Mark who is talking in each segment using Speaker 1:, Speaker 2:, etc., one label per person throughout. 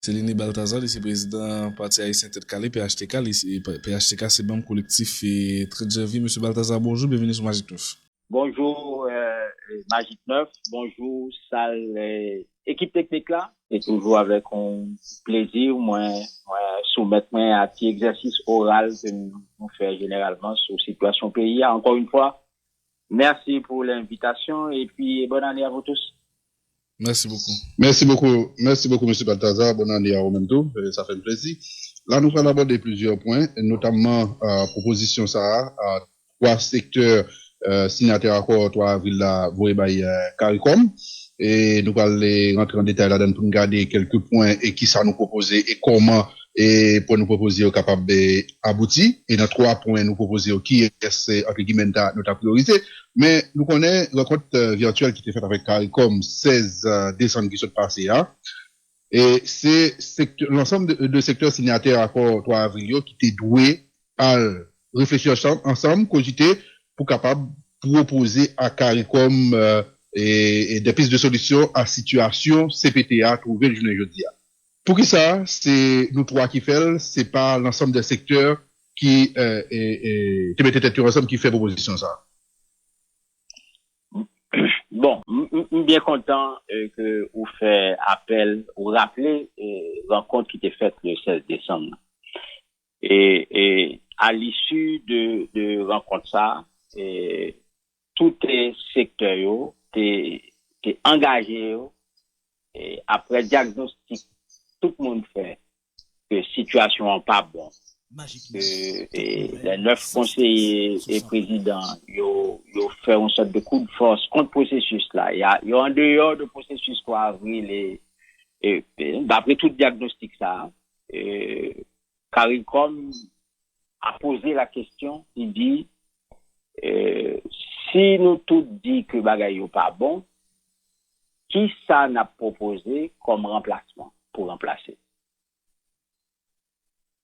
Speaker 1: Céline Balthazar, ici président parti haïtien tête calé, PHTK, ici PHTK c'est bon collectif et très janvier. Monsieur Balthazar, bonjour, bienvenue sur Magic 9.
Speaker 2: Bonjour Magic 9, bonjour salle équipe technique là. Et toujours avec un plaisir, moi soumettre moi à petit exercice oral que nous faisons généralement sur situation pays. Encore une fois, merci pour l'invitation et puis bonne année à vous tous.
Speaker 1: Merci beaucoup.
Speaker 3: Merci beaucoup, Monsieur Balthazar. Bonne année à vous même tout. Ça fait plaisir. Là, nous allons aborder plusieurs points, notamment proposition ça, trois secteurs signataires accord 3 avril là, vous CARICOM. Et nous allons rentrer en détail là-dedans pour regarder quelques points et qui ça nous proposer et comment et pour nous proposer au capable d'aboutir. Et dans 3 points, nous proposer qui est, entre guillemets, notre priorité. Mais nous connaissons la rencontre virtuelle qui était faite avec CARICOM 16 décembre qui s'est passé là. Et c'est l'ensemble de secteurs signataires accord 3 avril qui étaient doués à réfléchir ensemble, cogiter pour capable proposer à CARICOM et des pistes de solutions à situation CPTA trouver le journée jeudi. Pour qui ça, c'est nous trois qui fait, c'est pas l'ensemble des secteurs qui te mettent tête ensemble qui fait proposition ça.
Speaker 2: Bon, bien content que vous fait appel, vous rappelez rencontre qui était faite le 16 décembre. Et à l'issue de rencontre ça, tous les secteurs t'es engagé et après diagnostic tout le monde fait que situation n'est pas bon. Et les 9 conseillers et présidents, ils ont fait une sorte de coup de force contre le processus là. Il y a en dehors de processus 3 avril et d'après tout diagnostic ça, CARICOM a posé la question, il dit, si nous tous dit que bagaille n'est pas bon, qui ça n'a proposé comme remplacement pour remplacer?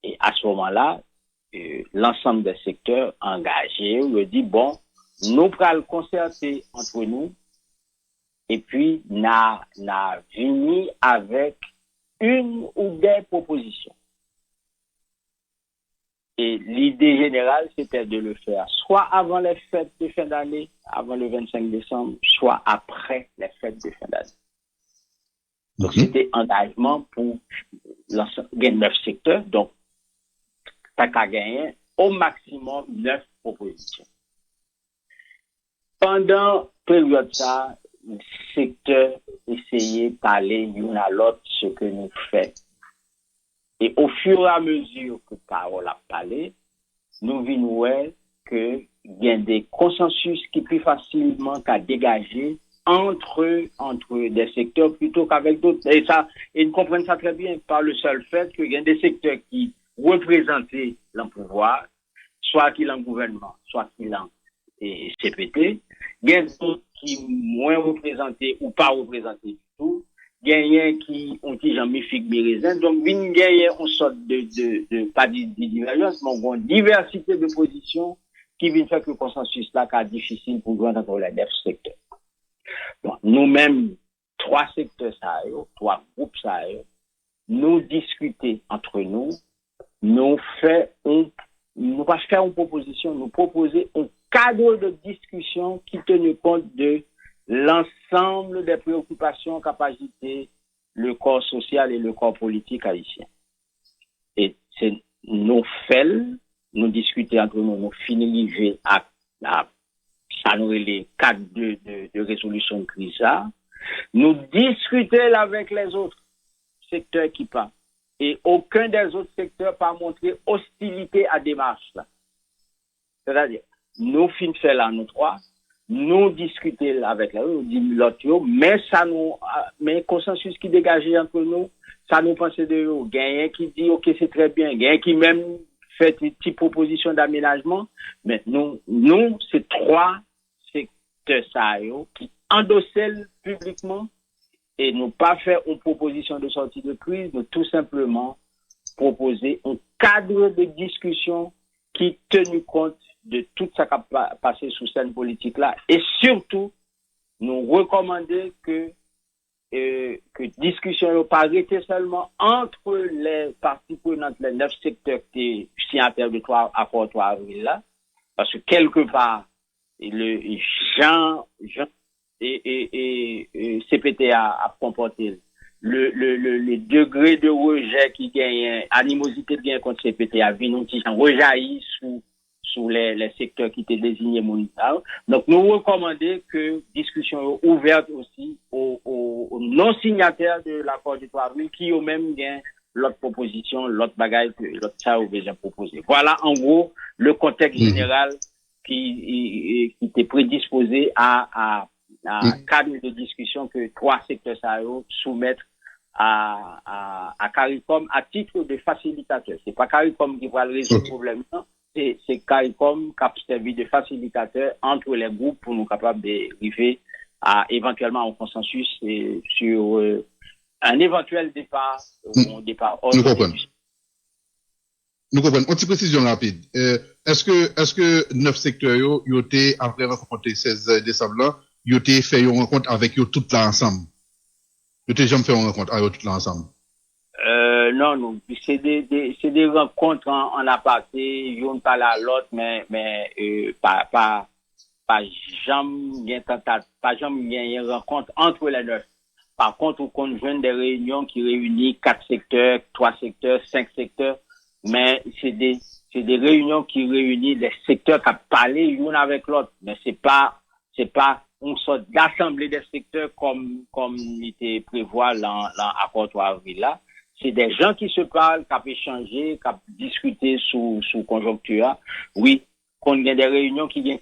Speaker 2: Et à ce moment-là, l'ensemble des secteurs engagés me dit, bon, nous prenons concerter entre nous et puis n'a venu avec une ou des propositions. Et l'idée générale, c'était de le faire soit avant les fêtes de fin d'année, avant le 25 décembre, soit après les fêtes de fin d'année. Donc, c'était engagement pour gagner 9 secteurs. Donc, t'as qu'à gagner au maximum 9 propositions. Pendant période ça, le secteur essayait de parler l'une à l'autre ce que nous faisons. Et au fur et à mesure que parole a parlé, nous vîmes que il y a des consensus qui plus facilement qu'à dégager entre des secteurs plutôt qu'avec d'autres. Et ça, ils comprennent ça très bien par le seul fait qu'il y a des secteurs qui représentaient le pouvoir, soit qu'il en gouvernement, soit qu'il en CPT. Il y a d'autres qui moins représentés ou pas représentés du tout. Gagnent qui ont dit Jean-Mi Figbirézen. Donc, il y a une sorte pas de divergence, mais une diversité de positions qui vient faire que le consensus là, est difficile pour joindre entre les 9 secteurs. Donc, nous-mêmes, 3 secteurs, ça, 3 groupes, ça, nous discuter entre nous, nous pas faire une proposition, nous proposer un cadre de discussion qui tient compte de l'ensemble des préoccupations, capacités, le corps social et le corps politique haïtien. Et c'est nous faits, nous discuter entre nous, nous finir à ça nous les cadres de résolution de crise, nous discuter avec les autres secteurs qui partent. Et aucun des autres secteurs pas montré hostilité à démarche là. C'est-à-dire, nous finissons faire là, nous trois, nous discuter avec l'autre, mais consensus qui dégageait entre nous, ça nous pensait de eux. Gagnant qui dit, ok, c'est très bien. Gagnant qui même fait une petite proposition d'aménagement. Mais nous, c'est 3 secteurs ça, qui endossaient publiquement et nous pas faire une proposition de sortie de crise, mais tout simplement proposer un cadre de discussion qui tenu compte de tout ça qui a passé sous scène politique là et surtout nous recommander que que discussion n'a pas arrêté seulement entre les parties prenantes, les 9 secteurs qui étaient signataires de accord 3 avril là, parce que quelque part, le Jean et CPTA a comporté le degré de rejet qui gagne, animosité de gagne contre CPTA, rejaillit sous les secteurs qui étaient désignés mondiaux. Donc, nous recommandons que discussion ouverte aussi aux non-signataires de l'accord du 3 avril qui ont même gain l'autre proposition, l'autre bagaille que l'autre ça a déjà proposé. Voilà, en gros, le contexte général qui était prédisposé à cadre de discussion que 3 secteurs ça soumettent à CARICOM à titre de facilitateur. C'est pas CARICOM qui va résoudre le problème, non. C'est CARICOM qui a servi de facilitateur entre les groupes pour nous capables d'arriver à éventuellement un consensus sur un éventuel départ.
Speaker 3: Nous comprenons. Nous comprenons. Une petite précision rapide. Est-ce que 9 secteurs ont été, après la rencontre 16 décembre là, ils ont été fait une rencontre avec eux toutes là ensemble? Ils ont été jamais fait une rencontre avec eux toutes là ensemble?
Speaker 2: Non. C'est des rencontres en aparté, une par à l'autre, mais pas jamais une rencontre entre les 9. Par contre, on conjoint des réunions qui réunissent 4 secteurs, 3 secteurs, 5 secteurs, mais c'est des réunions qui réunissent les secteurs qui parlent l'une avec l'autre, mais c'est pas une sorte d'assemblée des secteurs comme il était prévu dans l'accord 3 avril là. C'est des gens qui se parlent, qui ont échangé, qui ont discuté sous conjoncture. Oui, qu'on y a des réunions qui viennent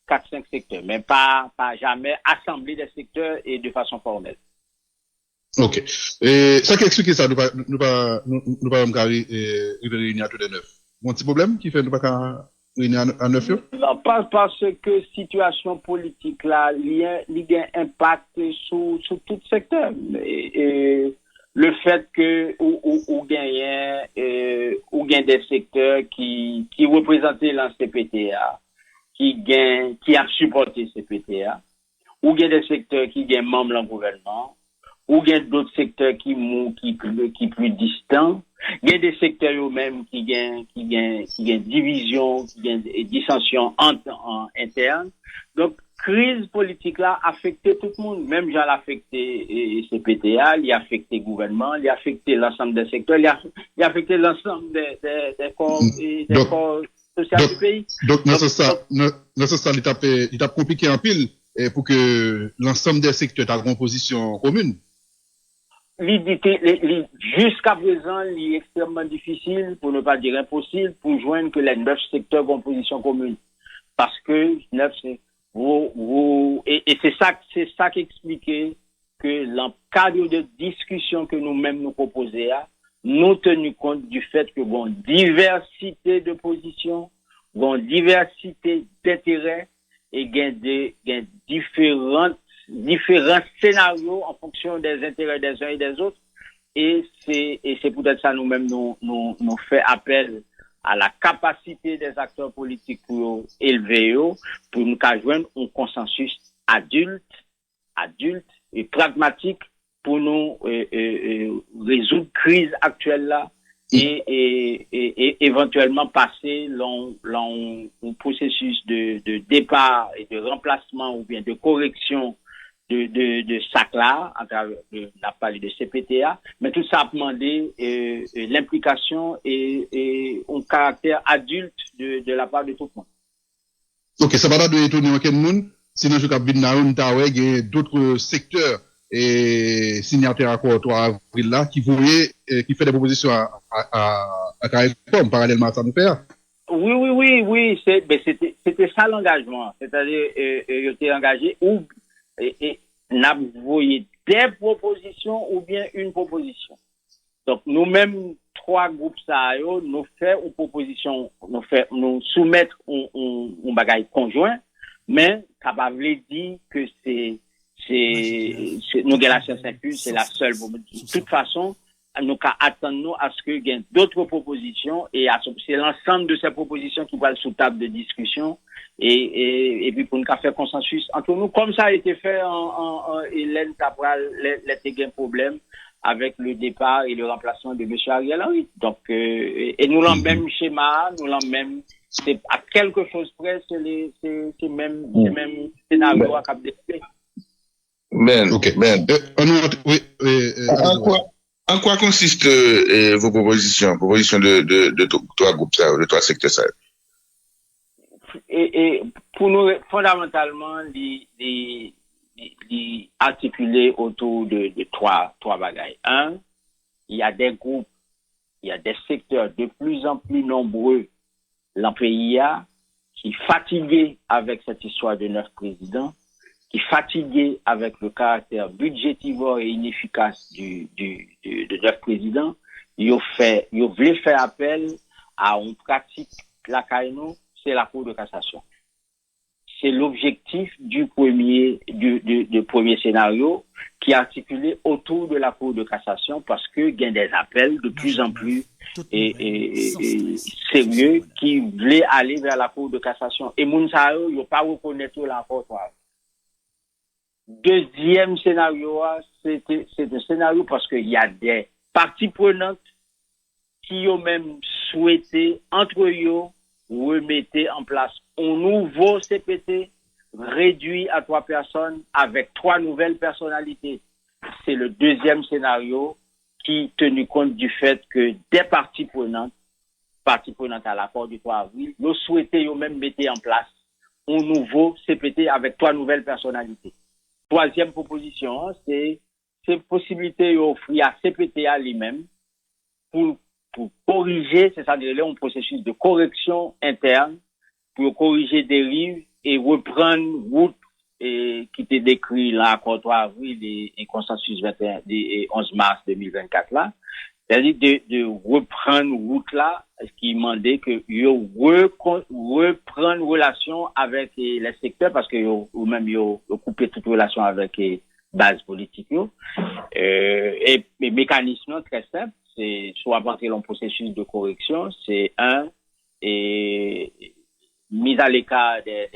Speaker 2: 4-5 secteurs, mais pas jamais assemblée des secteurs et de façon formelle.
Speaker 3: Ok. Et ça qui explique ça, nous pas réunir tous les 9. Mon petit problème qui fait nous pas réunir à 9?
Speaker 2: Non, pas parce que situation politique là, il y a un impact sur tout secteur. Et le fait que ou gagne des secteurs qui représentaient la CPTA, qui a supporté CPTA, ou gagne des secteurs qui gagnent membres dans le gouvernement, ou gagne d'autres secteurs qui plus distants, il y a des secteurs eux-mêmes qui gagnent division, qui gagnent dissension interne. Donc, crise politique là a affecté tout le monde, même j'en affecté CPTA, il a affecté le gouvernement, il a affecté l'ensemble des secteurs, il a affecté l'ensemble des corps sociaux du pays.
Speaker 3: Donc, dans ce sens, il t'a compliqué en pile pour que l'ensemble des secteurs aient une position commune.
Speaker 2: Jusqu'à présent, il est extrêmement difficile, pour ne pas dire impossible, pour joindre que les 9 secteurs ont position commune. Parce que 9, et c'est ça qui expliquait que dans le cadre de discussion que nous-mêmes nous proposons, nous tenons compte du fait que bon, diversité de positions, bon, diversité d'intérêts, et gain différents scénarios en fonction des intérêts des uns et des autres. Et c'est peut-être ça nous-mêmes nous fait appel à la capacité des acteurs politiques pour élever pour nous joindre un consensus adulte et pragmatique pour nous résoudre crise actuelle là et éventuellement passer un processus de départ et de remplacement ou bien de correction de SAC-là, à travers la parole de CPTA, mais tout ça a demandé l'implication et un caractère adulte de la part de tout le monde.
Speaker 3: Ok, ça va pas de étonner aucun monde, sinon je capte bien d'autres secteurs et signataires à quoi 3 avril là, qui fait des propositions à CARICOM, parallèlement à ça nous faire.
Speaker 2: Oui, c'était ça l'engagement, c'est-à-dire, il était engagé et n'a envoyé des propositions ou bien une proposition. Donc, nous-mêmes, 3 groupes ça, nous fait une proposition, nous soumettre un bagage conjoint, mais, ça va dire que c'est, nous, la science impulse, c'est la seule. De toute façon, nous attendons à ce qu'il y ait d'autres propositions et c'est l'ensemble de ces propositions qui va être sous table de discussion et puis pour nous faire consensus entre nous, comme ça a été fait en Hélène Cabral, les problème avec le départ et le remplacement de M. Ariel Henry. Donc, et nous l'avons même schéma, nous l'avons même, c'est à quelque chose près, c'est même scénario à cap d'esprit.
Speaker 3: Ok. Oui,
Speaker 4: en quoi consistent vos propositions de trois groupes, de trois secteurs ça?
Speaker 2: Et pour nous, fondamentalement, articuler autour de trois bagailles. Un, il y a des groupes, il y a des secteurs de plus en plus nombreux dans le pays qui fatigués avec cette histoire de 9 présidents, qui fatigués avec le caractère budgétivore et inefficace de 9 présidents, ils voulaient faire appel à une pratique, la CAINO, c'est la Cour de cassation. C'est l'objectif du premier scénario qui est articulé autour de la Cour de cassation parce que il y a des appels de plus en plus sérieux qui voulaient aller vers la Cour de cassation. Et Mounsao, il n'a pas reconnaître la Cour. Deuxième scénario, c'est un scénario parce qu'il y a des parties prenantes qui ont même souhaité, entre eux, remettre en place un nouveau CPT réduit à 3 personnes avec 3 nouvelles personnalités. C'est le deuxième scénario qui tenu compte du fait que des parties prenantes à l'accord du 3 avril, nous souhaitaient même mettre en place un nouveau CPT avec 3 nouvelles personnalités. Troisième proposition, c'est possibilité d'offrir à CPT à lui-même pour corriger, c'est-à-dire un processus de correction interne, pour corriger dérives et reprendre route qui était décrit là, accord 3 avril et consensus 21 et 11 mars 2024 là. C'est-à-dire de reprendre route là, ce qui demandait que reprendre relation avec les secteurs parce que ou même couper toute relation avec les bases politiques et mécanisme très simple, c'est soit rentrer dans le processus de correction, c'est mise à l'écart des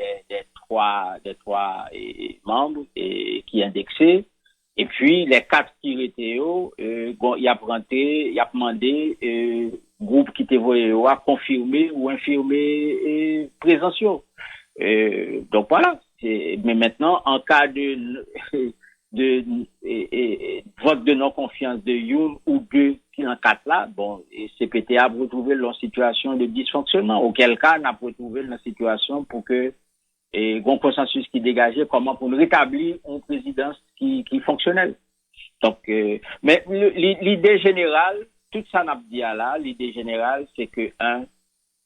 Speaker 2: trois membres qui est indexé. Et puis, les 4 qui étaient, il a demandé, groupe qui était voyé, à confirmer ou infirmer, présence. Donc voilà. Mais maintenant, en cas de vote de non-confiance de Youn ou de qui en 4 là, bon, CPT a retrouvé leur situation de dysfonctionnement. Auquel cas, on a retrouvé la situation pour que et un consensus qui dégageait comment pour rétablir une présidence qui fonctionnelle. Donc, mais l'idée générale, tout ça n'a pas dit là, l'idée générale, c'est que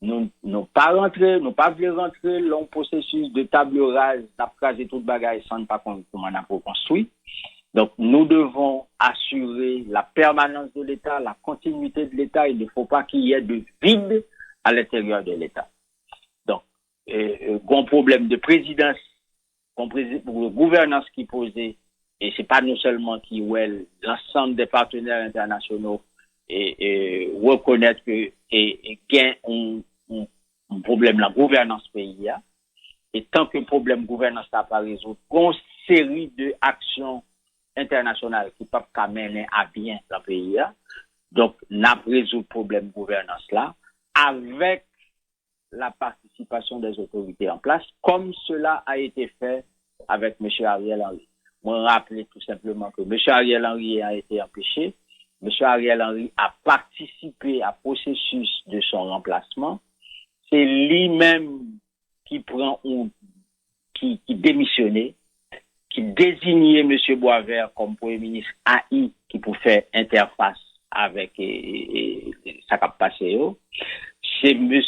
Speaker 2: nous pas voulu rentrer dans le processus de table rase, d'appraser toute bagaille sans ne pas comment on a construit. Donc, nous devons assurer la permanence de l'État, la continuité de l'État. Il ne faut pas qu'il y ait de vide à l'intérieur de l'État. Grand problème de présidence, de gouvernance qui posait, et c'est pas non seulement qui l'ensemble des partenaires internationaux et reconnaître que et gain un problème la gouvernance pays et tant que problème gouvernance n'a pas résolu, une série de actions internationales qui peuvent mener à bien le pays donc n'a résolu le problème gouvernance là avec la participation des autorités en place, comme cela a été fait avec M. Ariel Henry. Moi, rappeler tout simplement que M. Ariel Henry a été empêché. M. Ariel Henry a participé au processus de son remplacement. C'est lui-même qui qui démissionnait, qui désignait M. Boisvert comme Premier ministre AI, qui pour faire interface avec ça qui a passé. C'est M.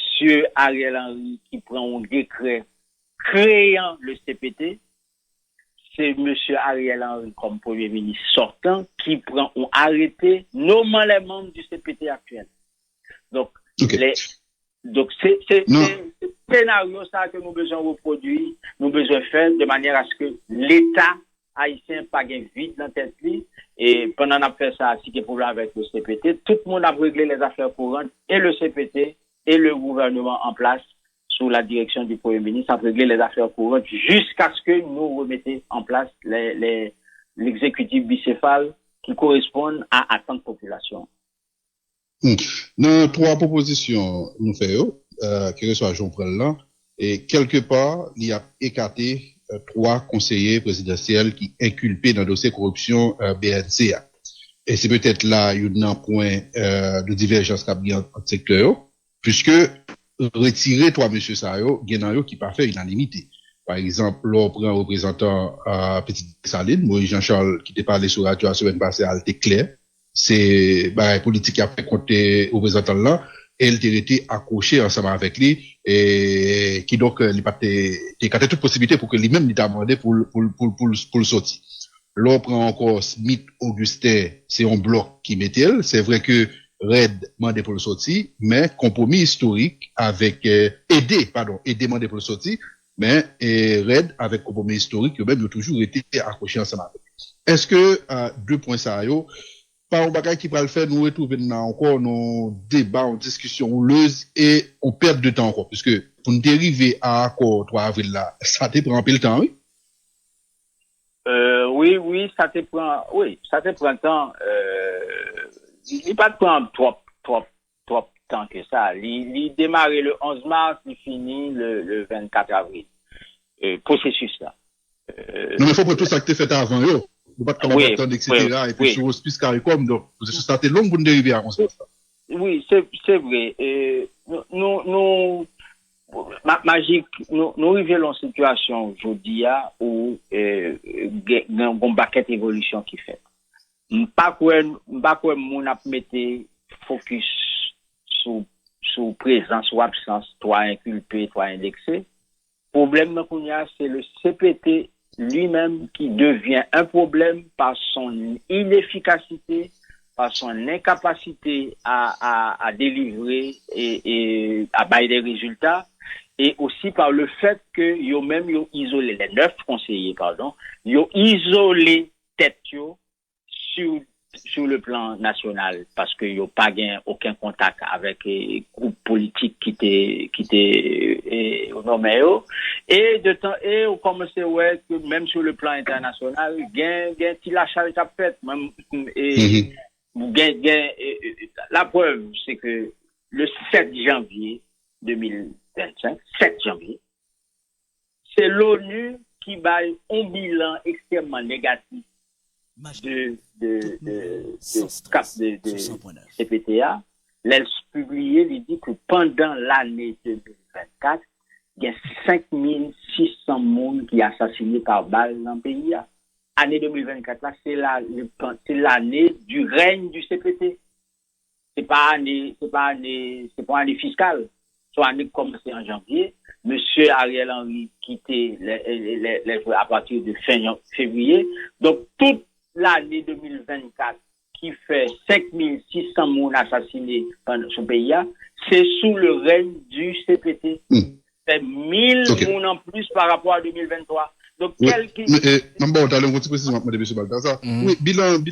Speaker 2: Ariel Henry qui prend un décret créant le CPT. C'est M. Ariel Henry comme Premier ministre sortant qui prend un arrêté nommant les membres du CPT actuel. Donc,
Speaker 3: okay.
Speaker 2: c'est scénario ça que nous besoin reproduire, nous besoin faire de manière à ce que l'État haïtien pas gain vide dans tête li et pendant qu'on a fait ça si qu'il y a problème avec le CPT, tout le monde a réglé les affaires courantes et le CPT et le gouvernement en place sous la direction du Premier ministre a réglé les affaires courantes jusqu'à ce que nous remettions en place l'exécutif bicéphale qui correspondent à attentes population.
Speaker 3: Dans trois propositions nous faisons, que ce soit Jean-Paul là, et quelque part, il y a écarté trois conseillers présidentiels qui inculpés dans le dossier corruption BNCA. Et c'est peut-être là un point de divergence qu'il y a entre secteurs, puisque retirer trois monsieur Sayo, Genayo qui pas fait unanimité. Par exemple, l'on prend un représentant Petit Saline, Maurice Jean-Charles, qui était parlé sur radio la semaine passée, a été clair. C'est politique qui a fait compter représentant là, et il a été accroché ensemble avec lui, et qui donc, il a toute possibilité pour que lui-même, il t'a demandé pour le sortir. L'on prend encore Smith Augustin, c'est un bloc qui mettait, c'est vrai que Red demandé pour le sortir, mais compromis historique avec, aider demandé pour le sortir, mais Red avec compromis historique, même, il a toujours été accroché ensemble avec. Est-ce que, deux points ça, par un bagage qui va le faire, nous retrouver encore nos débats, en discussion houleuse et on perd de temps encore, puisque pour nous dériver à accord 3 avril là, ça te prend un peu le temps, oui?
Speaker 2: Oui, ça te prend le temps, il pas de prendre trop temps que ça. Il démarre le 11 mars, il finit le 24 avril. Processus là.
Speaker 3: Non, mais il faut pas tout ça que tu fait avant, yo. Vous pas de commentaire, etc. Et puis sur hospice CARICOM, donc, ça t'est long pour nous dériver à ça.
Speaker 2: Oui, c'est vrai. Magique, nous arrivons en situation aujourd'hui où il y a un paquet d'évolution qui fait. Pas quoi mon a mettre focus sur présence ou absence, toi inculpé, toi indexé. Problème qu'on y a, c'est le CPT lui-même qui devient un problème par son inefficacité, par son incapacité à délivrer et à bailler des résultats, et aussi par le fait que yo même yo isolé les 9 conseillers yo isolé tête yo sur le plan national parce que yo pas gain aucun contact avec les groupes politiques qui étaient nommé et de temps et on commence ouais que même sur le plan international gain ti la charge t'a fait même et gain la preuve c'est que le 7 janvier 2025 7 janvier c'est l'ONU qui baille un bilan extrêmement négatif de CPTA, l'elle publié, il dit que pendant l'année 2024, il y a 5600 personnes qui sont assassinées par balle dans le pays. Année 2024, là, c'est l'année du règne du CPT. C'est pas année fiscale. Soit année commencée en janvier. Monsieur Ariel Henry quitté à partir de fin février. Donc, toute l'année 2024 qui fait 5600 personnes assassinées dans ce pays, c'est sous le règne du CPT. C'est 1000 personnes en plus par rapport à 2023. Donc,
Speaker 3: bon, t'as une petite précision, M. Balthazar. Oui, bilan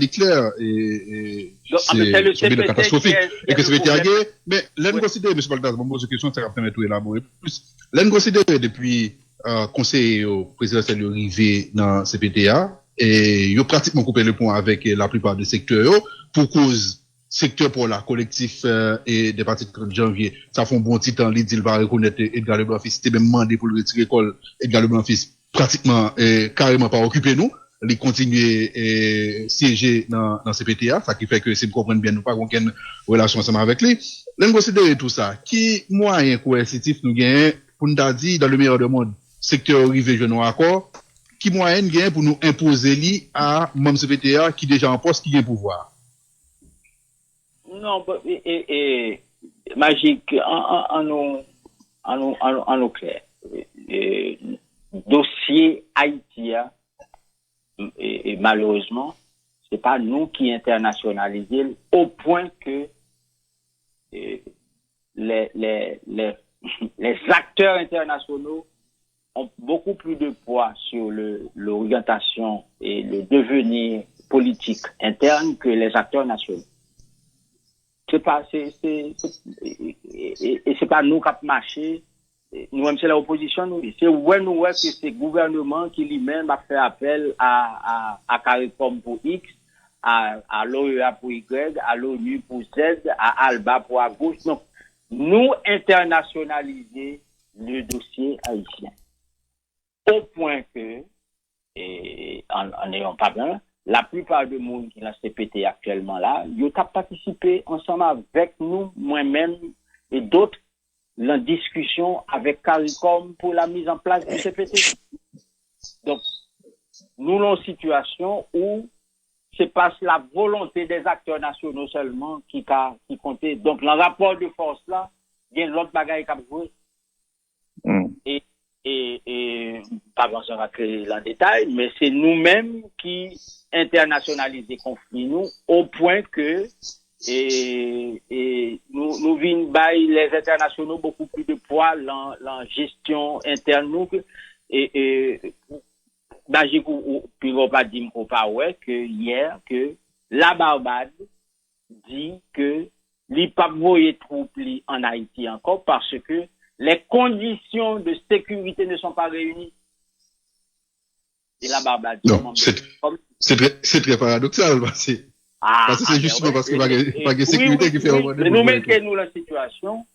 Speaker 3: clair et c'est le CPT catastrophique. Et que c'est gagné. Mais, l'en considère, M. Balthazar, bon, pose une question, ça va permettre de élaborer plus. L'en considère depuis, conseiller au président de l'arrivée dans CPTA, et il a pratiquement coupé le pont avec la plupart des secteurs, pour cause secteur pour la collectif et des partis de 30 janvier, ça fait un bon petit temps, il va reconnaître Edgar Leblanc-Fils, c'était même demandé pour le retirer l'école, Edgar Leblanc-Fils pratiquement carrément pas occupé nous, il continue siéger dans CPTA, ça qui fait que si vous comprenez bien, nous pas aucune relation ensemble avec lui. L'on considère tout ça, qui moyen coercitif nous gagne pour nous dire dans le meilleur des mondes, secteur arrivé je nous accord, qui moyen gagne pour nous imposer lui à même CPTA qui déjà en poste qui gagne pouvoir.
Speaker 2: Non, magique, en nous clair. Dossier Haïti, et malheureusement, c'est pas nous qui internationalisons au point que les acteurs internationaux ont beaucoup plus de poids sur l'orientation et le devenir politique interne que les acteurs nationaux. C'est pas nous qui avons marché. Nous-mêmes, c'est l'opposition, c'est nous que c'est le gouvernement qui lui-même a fait appel à CARICOM pour X, à l'OEA pour Y, à l'ONU pour Z, à ALBA pour à gauche. Donc, nous internationaliser le dossier haïtien. Au point que, en n'ayant pas bien, la plupart des monde qui l'a CPT actuellement là, ils ont participé ensemble avec nous, moi-même et d'autres, la discussion avec CARICOM pour la mise en place du CPT. Donc, nous avons une situation où c'est pas la volonté des acteurs nationaux seulement qui comptait. Donc, le rapport de force là, il y a l'autre bagaille qui a joué. Et pas besoin de rentrer dans le détail, mais c'est nous-mêmes qui internationalisons les conflits, nous, au point que nous venons les internationaux beaucoup plus de poids dans la gestion interne nous magique ou puis on pas dire que hier que la Barbade dit que li pas voyer troupes en Haïti encore parce que les conditions de sécurité ne sont pas réunies. Et la Barbade
Speaker 3: non, c'est très paradoxal parce que c'est justement parce qu'il n'y a pas de sécurité qui fait
Speaker 2: mais nous mettons la situation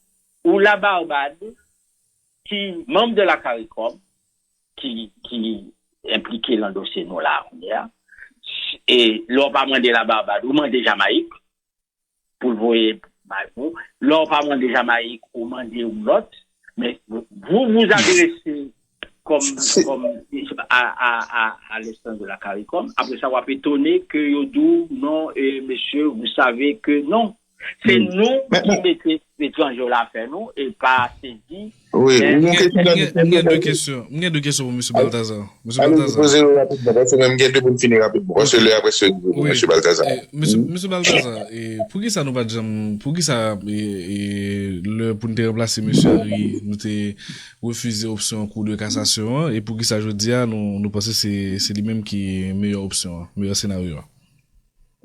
Speaker 2: où la Barbade, qui membre de la CARICOM, qui impliqué dans le dossier nous là, et l'on pas demandé la Barbade, ou demandé Jamaïque, pour le voir, l'on pas demandé Jamaïque, ou demandé ou l'autre, mais vous adressez comme à l'instant de la CARICOM. Après ça, on va étonner que Yodou, non, et monsieur, vous savez que non. C'est nous qui mettons l'étranger là faire nous, et pas saisi.
Speaker 1: Oui, il y a deux questions. Il y a deux questions pour M. Balthazar. M. Balthazar.
Speaker 4: M. Balthazar.
Speaker 1: M. Balthazar, pour qui ça nous va dire, pour qui ça, pour nous remplacer M. Henry, nous avons refusé l'option cours de cassation, et pour qui ça, je dis, nous pensons que c'est lui-même qui est meilleure option, meilleur scénario.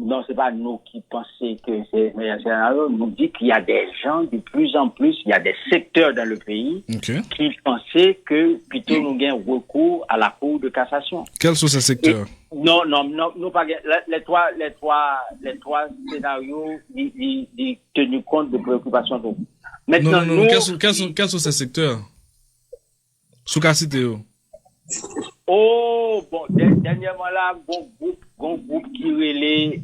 Speaker 2: Non, c'est pas nous qui pensons que c'est le meilleur scénario. Nous dit qu'il y a des gens, de plus en plus, il y a des secteurs dans le pays qui pensaient que plutôt nous gagnons recours à la Cour de cassation.
Speaker 1: Quels sont ces secteurs?
Speaker 2: Non, pas les trois scénarios, ils tenu compte de préoccupations de. Maintenant,
Speaker 1: non, quels sont ces secteurs? Sous quelle cité?
Speaker 2: Oh, bon, dernièrement là, bon groupe qui relait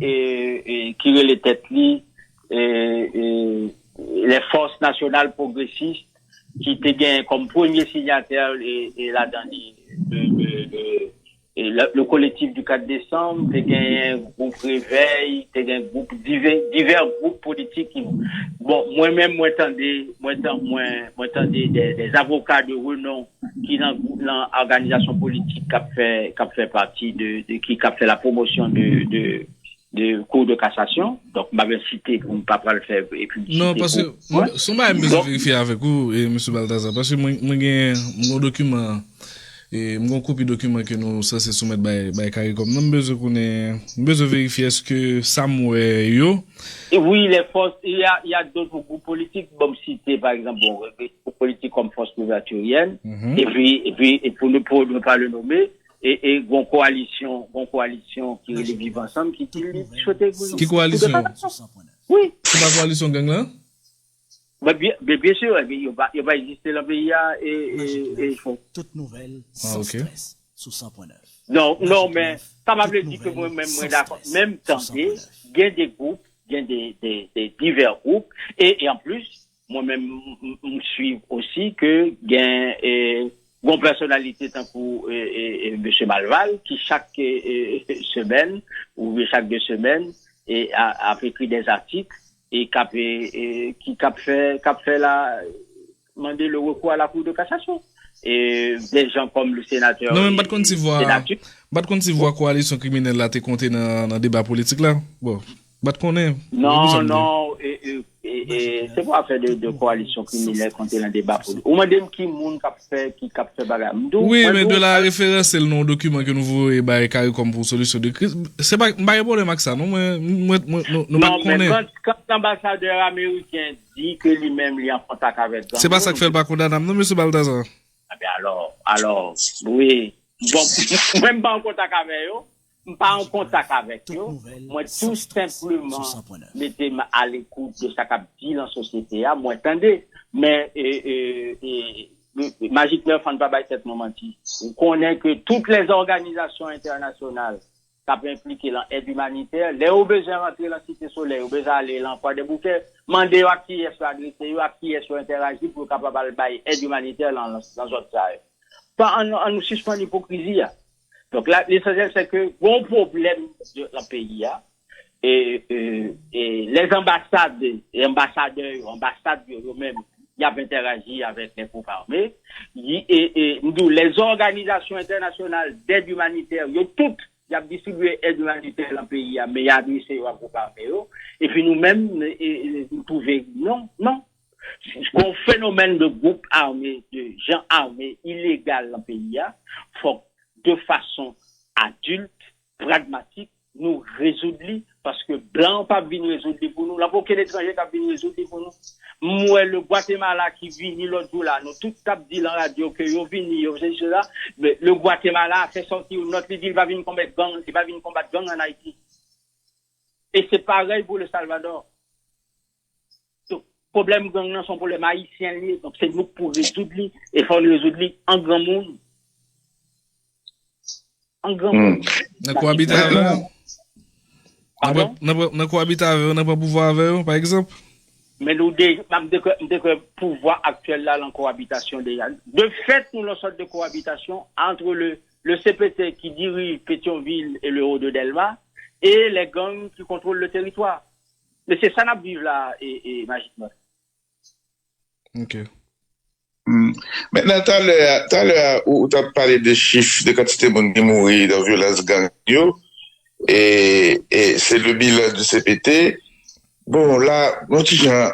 Speaker 2: tête li, les forces nationales progressistes, qui te gagnent comme premier signataire, et là, dans le collectif du 4 décembre, te gagnent un groupe Réveil, te gagnent divers groupes politiques qui, bon, moi-même, moi, attendez des avocats de renom qui dans l'organisation politique qui fait partie qui a fait la promotion de cours de cassation. Donc, m'avait cité pour ne pas le faire et puis.
Speaker 1: Non, parce que, son m'a besoin de vérifier avec vous, M. Balthazar, parce que moi, mon document, et mon copie document que nous censés soumettre by CARICOM, nous besoin de vérifier est-ce que Samuel yo.
Speaker 2: Et oui, les forces, il y a d'autres groupes politiques, bon, citer par exemple, groupes politiques comme Force Couverturienne, et puis pour ne pas le nommer, et bon coalition qui les vivent ensemble, qui souhaitait.
Speaker 1: Qui coalition?
Speaker 2: Oui.
Speaker 1: C'est pas coalition gang là?
Speaker 2: Bien sûr, il va exister dans le pays et il faut.
Speaker 5: Toute nouvelle, sous 100.9.
Speaker 2: Non, mais ça m'a dit que moi-même, d'accord. Même temps, il y a des groupes, il y a des divers groupes, et en plus, moi-même, je suis aussi que il y a une personnalité tant que M. Malval, qui chaque semaine, ou chaque 2 semaines, a écrit des articles, et qui a fait demander le recours à la Cour de cassation. Et des gens comme le sénateur.
Speaker 1: Non, mais quand tu vois coalition criminelle là, t'es compté dans le débat politique là. Bon,
Speaker 2: Non, et et c'est pas faire de coalition criminelle quand il y a un débat politique. Ou même qui moun qui fait bagarre.
Speaker 1: Oui, mais de la référence, c'est le nom document que nous voulons et comme pour solution de crise. C'est pas un problème avec ça, non?
Speaker 2: Non, mais quand l'ambassadeur américain dit que lui-même il est en contact avec
Speaker 1: c'est pas ça que fait le pas condamnable, non, monsieur Balthazar?
Speaker 2: Ah ben alors, oui. Bon, même pas en contact avec eux, pas en contact avec eux. Moi, tout simplement, mettez à l'écoute de ce qu'a dit dans la société. Moi, attendez. Mais, Magic 9, on ne va pas cette moment. On connaît que toutes les organisations internationales qui impliquent dans l'aide humanitaire, les ont besoin d'entrer dans la Cité Soleil, ont besoin d'aller dans l'emploi des bouquets, demander à qui est-ce adressé, à qui est-ce interagir pour capable d'aide humanitaire dans notre side. Pas en nous suspend l'hypocrisie. Donc là, l'essentiel, c'est que, bon problème de la pays, et les ambassades, et ambassades eux-mêmes, ils ont interagi avec les groupes armés, et les organisations internationales d'aide humanitaire, ils ont toutes, ils ont distribué aide humanitaire dans le pays, mais ils ont adressé aux groupes armés, et puis nous-mêmes, nous trouvons, non. Un phénomène de groupes armés, de gens armés illégaux dans le pays, faut de façon adulte, pragmatique, nous résoudre parce que blanc pas venir résoudre pour nous, là pour quel étranger pas venir résoudre pour nous. Moi le Guatemala qui vient l'autre jour là, nous tout tap dit dans la radio que yo vini, yo c'est cela, mais le Guatemala a fait sortir notre dit il va venir combattre gang, il va venir combattre gang en Haïti. Et c'est pareil pour le Salvador. Problème gang non sont problème haïtien lié, donc c'est nous pour résoudre et faut le résoudre en grand monde. En grand monde.
Speaker 1: N'a cohabiter avec n'a cohabiter avec n'a pas pouvoir avec eux par exemple.
Speaker 2: Mais nous de pouvoir actuel là en cohabitation déjà. De fait nous une sorte de cohabitation entre le CPT qui dirige Pétionville et le Haut de Delma et les gangs qui contrôlent le territoire. Mais c'est ça n'a vivre là et magiquement.
Speaker 1: OK.
Speaker 4: Maintenant, tout à l'heure, où tu as parlé de chiffres, de quantité de monde qui mourit dans violence gang, et c'est le bilan du CPT. Bon, là, mon petit genre,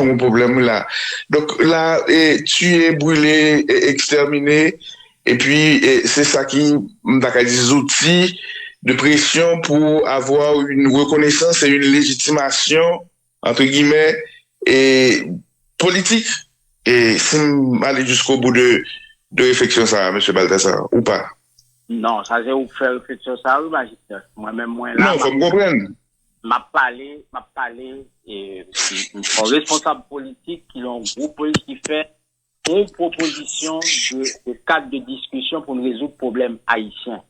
Speaker 4: mon problème là. Donc là, tu es brûlé, exterminé, et puis c'est ça qui m'a des outils de pression pour avoir une reconnaissance et une légitimation, entre guillemets, et politique, et si aller jusqu'au bout de réflexion ça, M. Balthazar, ou pas?
Speaker 2: Non, ça c'est où faire réflexion ça, oui, magistrat. Moi-même, moi là.
Speaker 4: Non, faut me comprendre.
Speaker 2: M'a parlé, et un responsable politique qui ont un groupe qui fait une proposition de cadre de discussion pour résoudre le problème haïtien.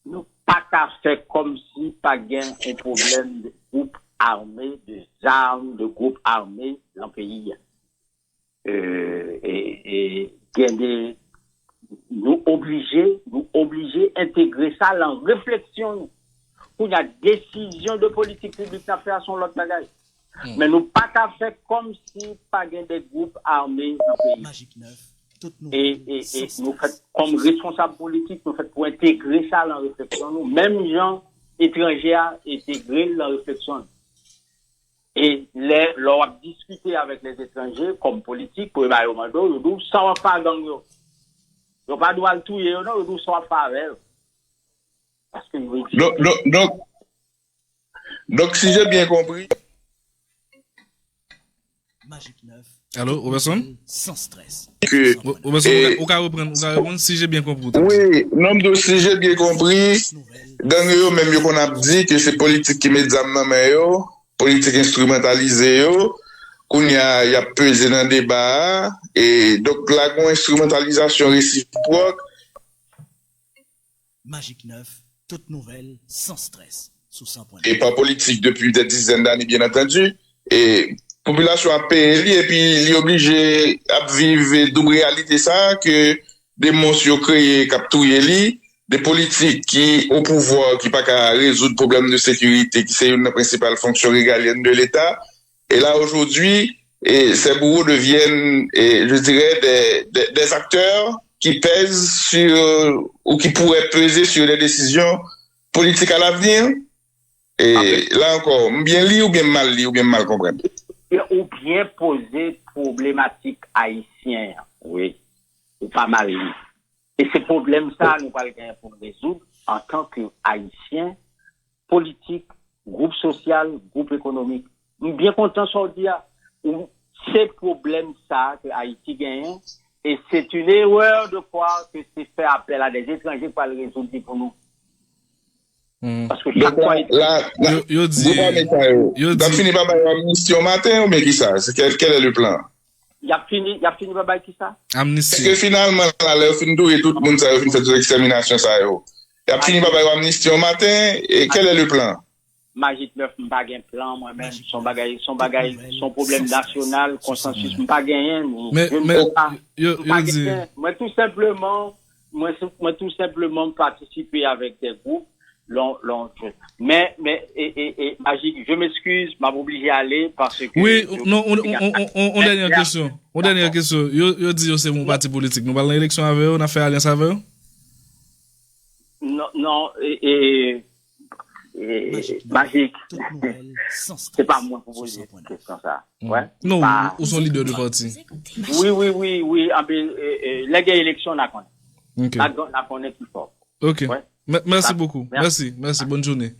Speaker 2: Nous pas qu'à faire comme si pas gain un problème de groupe armés, de armes, de groupes armés dans le pays. Et nous obliger intégrer ça dans la réflexion. Pour la décision de politique publique à faire son l'autre bagage. Mais nous pas qu'à faire comme si pas gain des groupes armés dans le pays.
Speaker 5: Magic 9.
Speaker 2: Et nous fait comme responsable politique, nous fait pour intégrer ça dans la réflexion. Nous, même gens étrangers à intégrer dans la réflexion. Et leur discuter avec les étrangers comme politique pour évaluer au mando, ils disent ça va pas gang yo. Ils pas droit tout yo non, ils disent ça va pas avec. Parce que
Speaker 4: donc si j'ai bien compris.
Speaker 5: Magic 9.
Speaker 1: Allô, Robertson?
Speaker 5: Sans stress.
Speaker 1: Robertson, on va reprendre si j'ai bien compris.
Speaker 4: Oui, non, si j'ai bien compris, gang yo même yo qu'on a dit que c'est politique qui met des âmes dans main yo. Politique instrumentalisée, qu'on y a pesé dans le débat, et donc la instrumentalisation réciproque.
Speaker 5: Magic 9, toute nouvelle, sans stress, sous 100
Speaker 4: Et pas politique depuis des dizaines d'années, bien entendu, et population a payé, et puis il est obligé à vivre double réalité ça, que des monstres créés, capturés, des politiques qui au pouvoir, qui pas qu'à résoudre le problème de sécurité, qui c'est une des principales fonctions régaliennes de l'État. Et là, aujourd'hui, ces bourreaux deviennent, je dirais, des acteurs qui pèsent sur, ou qui pourraient peser sur les décisions politiques à l'avenir. Et là encore, bien li ou bien mal comprendre.
Speaker 2: Ou bien poser problématique haïtienne, oui, ou pas mal li. Et ces problèmes, ça, nous allons gagner pour résoudre en tant que haïtien, politique, groupe social, groupe économique. Nous bien content sur dire, ces problèmes, ça, que Haïti gagne, et c'est une erreur de croire que c'est faire appel à des étrangers pour le résoudre pour nous. Parce que chaque fois,
Speaker 1: yo dit,
Speaker 4: t'as fini par avoir amnistie au matin ou bien qui ça? Quel est le plan?
Speaker 2: il a fini par qui ça?
Speaker 4: Est-ce que
Speaker 1: amnistie.
Speaker 4: finalement, là, le fin tout et tout le monde, ça a fait cette extermination, ça, yo. Il a fini par avoir amnistie au matin, et quel est le plan?
Speaker 2: Magic 9, m'pas gain plan, moi-même, son problème national, consensus, m'pas gain,
Speaker 1: Mais, yo dit,
Speaker 2: moi, tout simplement, participer avec des groupes, mais, Magic, je m'excuse, m'a obligé à aller parce que.
Speaker 1: oui, non, on dernière question. On dernière question. Yo dit, yo c'est mon parti politique. Nous allons l'élection avec eux, on a fait alliance avec eux?
Speaker 2: Non, Magic,
Speaker 5: Toute nouvelle, sans stress.
Speaker 2: c'est pas moi pour poser
Speaker 5: sur
Speaker 2: cette question, ça. Ouais.
Speaker 1: Non,
Speaker 2: Pas-
Speaker 1: ou son leader de parti.
Speaker 2: Oui, les gars élections, on a connaît.
Speaker 1: Ok.
Speaker 2: On a connaît plus fort.
Speaker 1: Ok.
Speaker 2: Ouais.
Speaker 1: Merci
Speaker 2: Ça-
Speaker 1: beaucoup.
Speaker 2: merci.
Speaker 1: Merci. Bonne journée.